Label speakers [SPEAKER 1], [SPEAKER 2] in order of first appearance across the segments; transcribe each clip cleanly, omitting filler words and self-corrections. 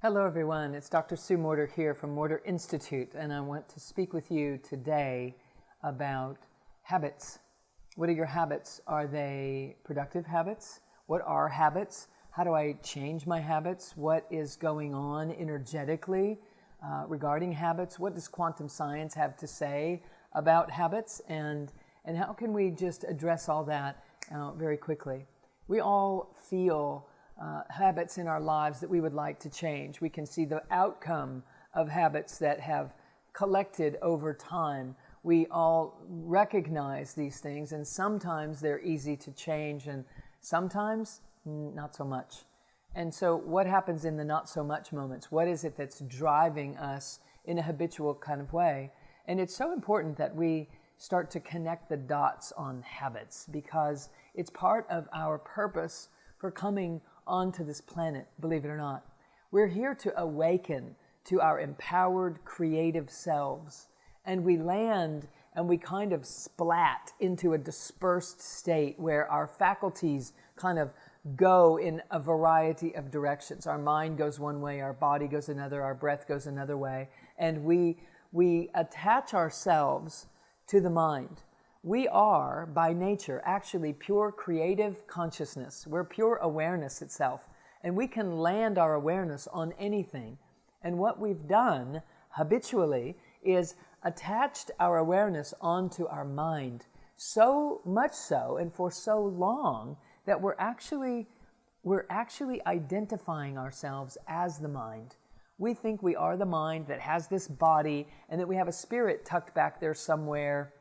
[SPEAKER 1] Hello everyone, it's Dr. Sue Morter here from Morter Institute, and I want to speak with you today about habits. What are your habits? Are they productive habits? What are habits? How do I change my habits? What is going on energetically regarding habits? What does quantum science have to say about habits? And how can we just address all that very quickly? We all feel habits in our lives that we would like to change. We can see the outcome of habits that have collected over time. We all recognize these things, and sometimes they're easy to change, and sometimes not so much. And so what happens in the not so much moments? What is it that's driving us in a habitual kind of way? And it's so important that we start to connect the dots on habits, because it's part of our purpose for coming onto this planet, believe it or not. We're here to awaken to our empowered, creative selves. And we land and we kind of splat into a dispersed state where our faculties kind of go in a variety of directions. Our mind goes one way, our body goes another, our breath goes another way. And we attach ourselves to the mind. We are, by nature, actually pure creative consciousness. We're pure awareness itself. And we can land our awareness on anything. And what we've done habitually is attached our awareness onto our mind. So much so, and for so long, that we're actually identifying ourselves as the mind. We think we are the mind that has this body, and that we have a spirit tucked back there somewhere,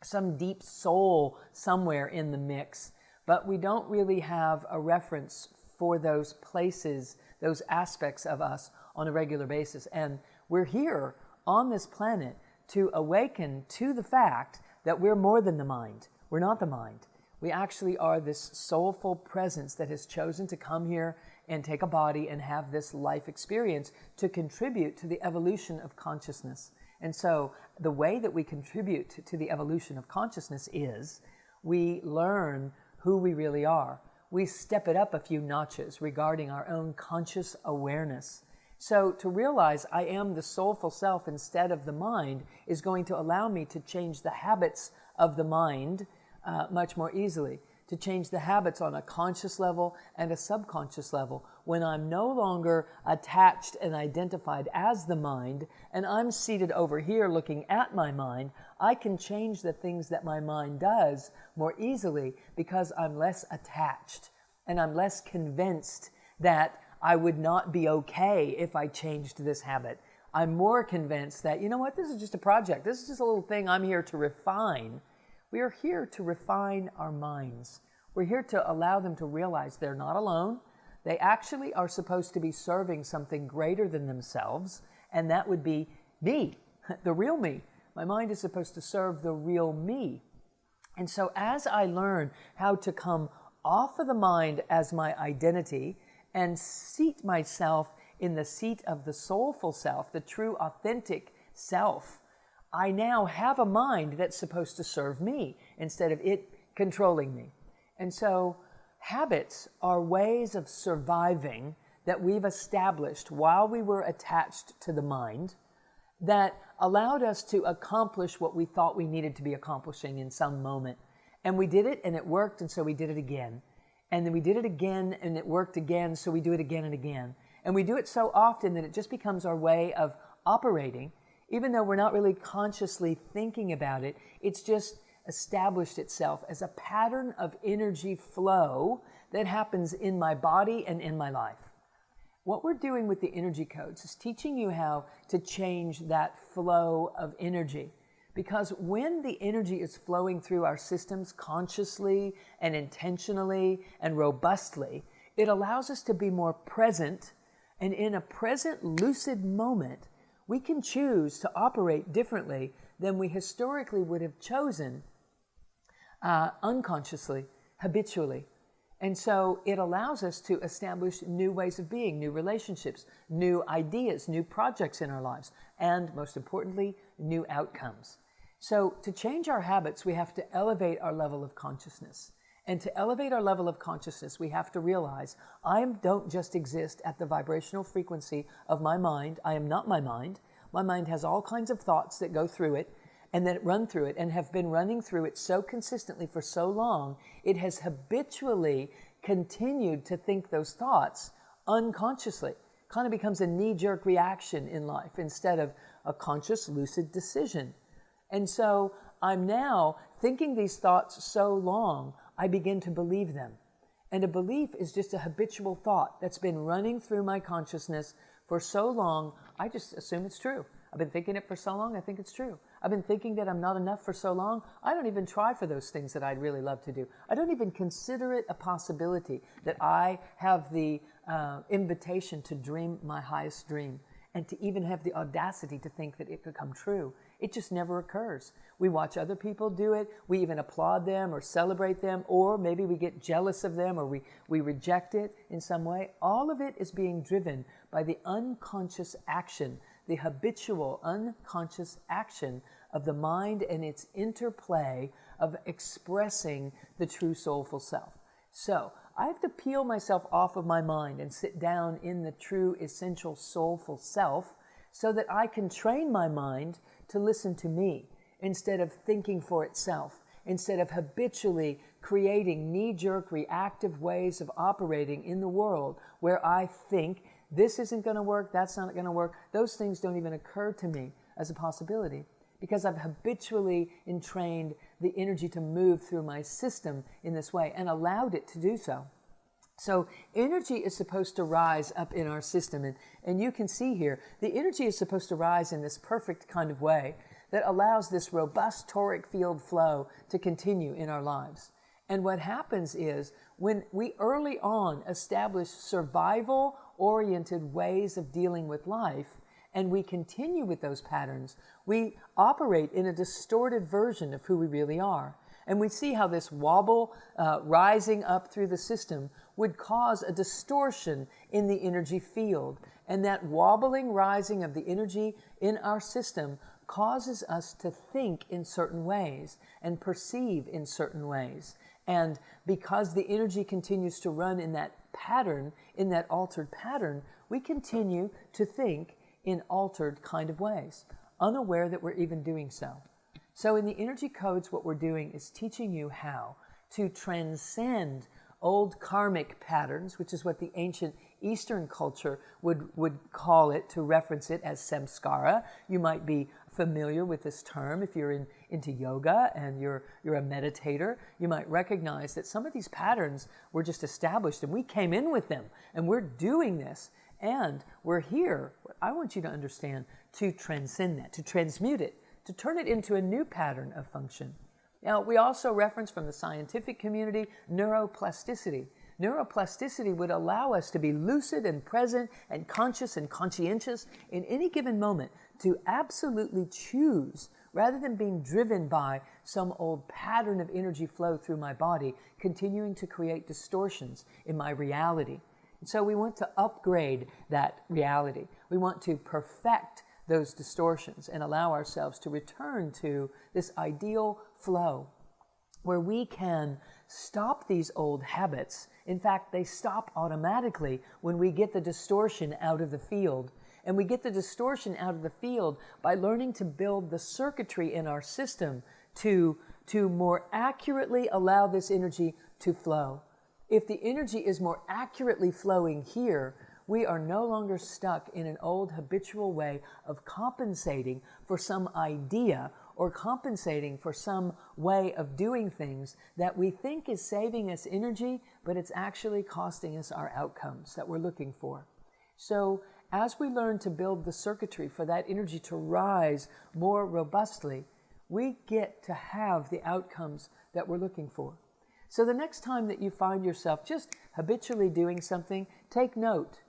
[SPEAKER 1] some deep soul somewhere in the mix, but we don't really have a reference for those places, those aspects of us on a regular basis. And we're here on this planet to awaken to the fact that we're more than the mind. We're not the mind. We actually are this soulful presence that has chosen to come here and take a body and have this life experience to contribute to the evolution of consciousness. And so the way that we contribute to the evolution of consciousness is we learn who we really are. We step it up a few notches regarding our own conscious awareness. So to realize I am the soulful self instead of the mind is going to allow me to change the habits of the mind much more easily, to change the habits on a conscious level and a subconscious level. When I'm no longer attached and identified as the mind, and I'm seated over here looking at my mind, I can change the things that my mind does more easily because I'm less attached and I'm less convinced that I would not be okay if I changed this habit. I'm more convinced that, you know what, this is just a project. This is just a little thing I'm here to refine. We are here to refine our minds. We're here to allow them to realize they're not alone. They actually are supposed to be serving something greater than themselves, and that would be me, the real me. My mind is supposed to serve the real me. And so as I learn how to come off of the mind as my identity and seat myself in the seat of the soulful self, the true authentic self, I now have a mind that's supposed to serve me instead of it controlling me. And so habits are ways of surviving that we've established while we were attached to the mind that allowed us to accomplish what we thought we needed to be accomplishing in some moment. And we did it and it worked, and so we did it again. And then we did it again and it worked again, so we do it again and again. And we do it so often that it just becomes our way of operating. Even though we're not really consciously thinking about it, it's just established itself as a pattern of energy flow that happens in my body and in my life. What we're doing with the energy codes is teaching you how to change that flow of energy. Because when the energy is flowing through our systems consciously and intentionally and robustly, it allows us to be more present, and in a present lucid moment, we can choose to operate differently than we historically would have chosen unconsciously, habitually. And so it allows us to establish new ways of being, new relationships, new ideas, new projects in our lives, and most importantly, new outcomes. So to change our habits, we have to elevate our level of consciousness. And to elevate our level of consciousness, we have to realize I don't just exist at the vibrational frequency of my mind. I am not my mind. My mind has all kinds of thoughts that go through it and that run through it and have been running through it so consistently for so long, it has habitually continued to think those thoughts unconsciously. Kind of becomes a knee-jerk reaction in life instead of a conscious, lucid decision. And so I'm now thinking these thoughts so long, I begin to believe them. And a belief is just a habitual thought that's been running through my consciousness for so long, I just assume it's true. I've been thinking it for so long, I think it's true. I've been thinking that I'm not enough for so long, I don't even try for those things that I'd really love to do. I don't even consider it a possibility that I have the invitation to dream my highest dream and to even have the audacity to think that it could come true. It just never occurs. We watch other people do it, we even applaud them or celebrate them, or maybe we get jealous of them or we reject it in some way. All of it is being driven by the unconscious action, the habitual unconscious action of the mind and its interplay of expressing the true soulful self. So I have to peel myself off of my mind and sit down in the true essential soulful self so that I can train my mind to listen to me instead of thinking for itself, instead of habitually creating knee-jerk reactive ways of operating in the world where I think this isn't going to work, that's not going to work. Those things don't even occur to me as a possibility because I've habitually entrained the energy to move through my system in this way and allowed it to do so. So energy is supposed to rise up in our system, and you can see here, the energy is supposed to rise in this perfect kind of way that allows this robust toric field flow to continue in our lives. And what happens is when we early on establish survival-oriented ways of dealing with life, and we continue with those patterns, we operate in a distorted version of who we really are. And we see how this wobble rising up through the system would cause a distortion in the energy field. And that wobbling rising of the energy in our system causes us to think in certain ways and perceive in certain ways. And because the energy continues to run in that pattern, in that altered pattern, we continue to think in altered kind of ways, unaware that we're even doing so. So in the energy codes, what we're doing is teaching you how to transcend old karmic patterns, which is what the ancient Eastern culture would call it, to reference it as samskara. You might be familiar with this term if you're into yoga and you're a meditator. You might recognize that some of these patterns were just established and we came in with them and we're doing this and we're here. I want you to understand to transcend that, to transmute it, to turn it into a new pattern of function. Now, we also reference from the scientific community neuroplasticity. Neuroplasticity would allow us to be lucid and present and conscious and conscientious in any given moment to absolutely choose, rather than being driven by some old pattern of energy flow through my body, continuing to create distortions in my reality. And so we want to upgrade that reality. We want to perfect those distortions and allow ourselves to return to this ideal flow where we can stop these old habits. In fact, they stop automatically when we get the distortion out of the field. And we get the distortion out of the field by learning to build the circuitry in our system to more accurately allow this energy to flow. If the energy is more accurately flowing here, we are no longer stuck in an old habitual way of compensating for some idea or compensating for some way of doing things that we think is saving us energy, but it's actually costing us our outcomes that we're looking for. So as we learn to build the circuitry for that energy to rise more robustly, we get to have the outcomes that we're looking for. So the next time that you find yourself just habitually doing something, take note.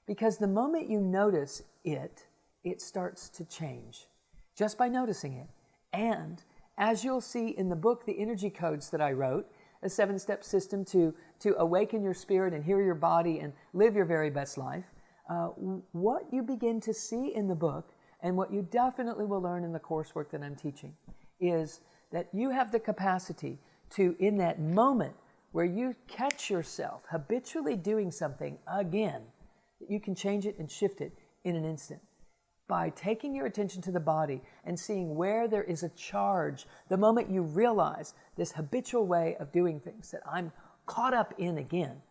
[SPEAKER 1] Because the moment you notice it, it starts to change just by noticing it. And as you'll see in the book, The Energy Codes that I wrote, a 7-step system to awaken your spirit and heal your body and live your very best life, what you begin to see in the book and what you definitely will learn in the coursework that I'm teaching is that you have the capacity to, in that moment where you catch yourself habitually doing something again, you can change it and shift it in an instant by taking your attention to the body and seeing where there is a charge. The moment you realize this habitual way of doing things that I'm caught up in again,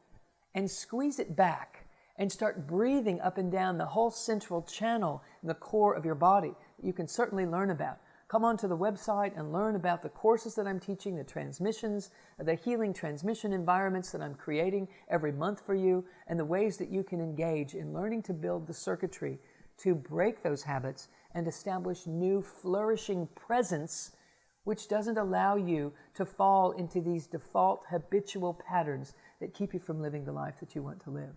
[SPEAKER 1] and squeeze it back and start breathing up and down the whole central channel in the core of your body that you can certainly learn about. Come onto the website and learn about the courses that I'm teaching, the transmissions, the healing transmission environments that I'm creating every month for you, and the ways that you can engage in learning to build the circuitry to break those habits and establish new flourishing presence, which doesn't allow you to fall into these default habitual patterns that keep you from living the life that you want to live.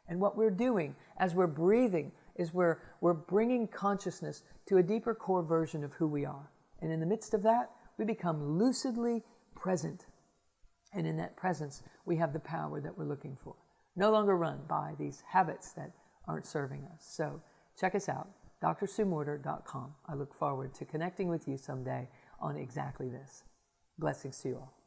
[SPEAKER 1] And what we're doing as we're breathing is we're bringing consciousness to a deeper core version of who we are. And in the midst of that, we become lucidly present. And in that presence, we have the power that we're looking for. No longer run by these habits that aren't serving us. So check us out, drsuemorter.com. I look forward to connecting with you someday on exactly this. Blessings to you all.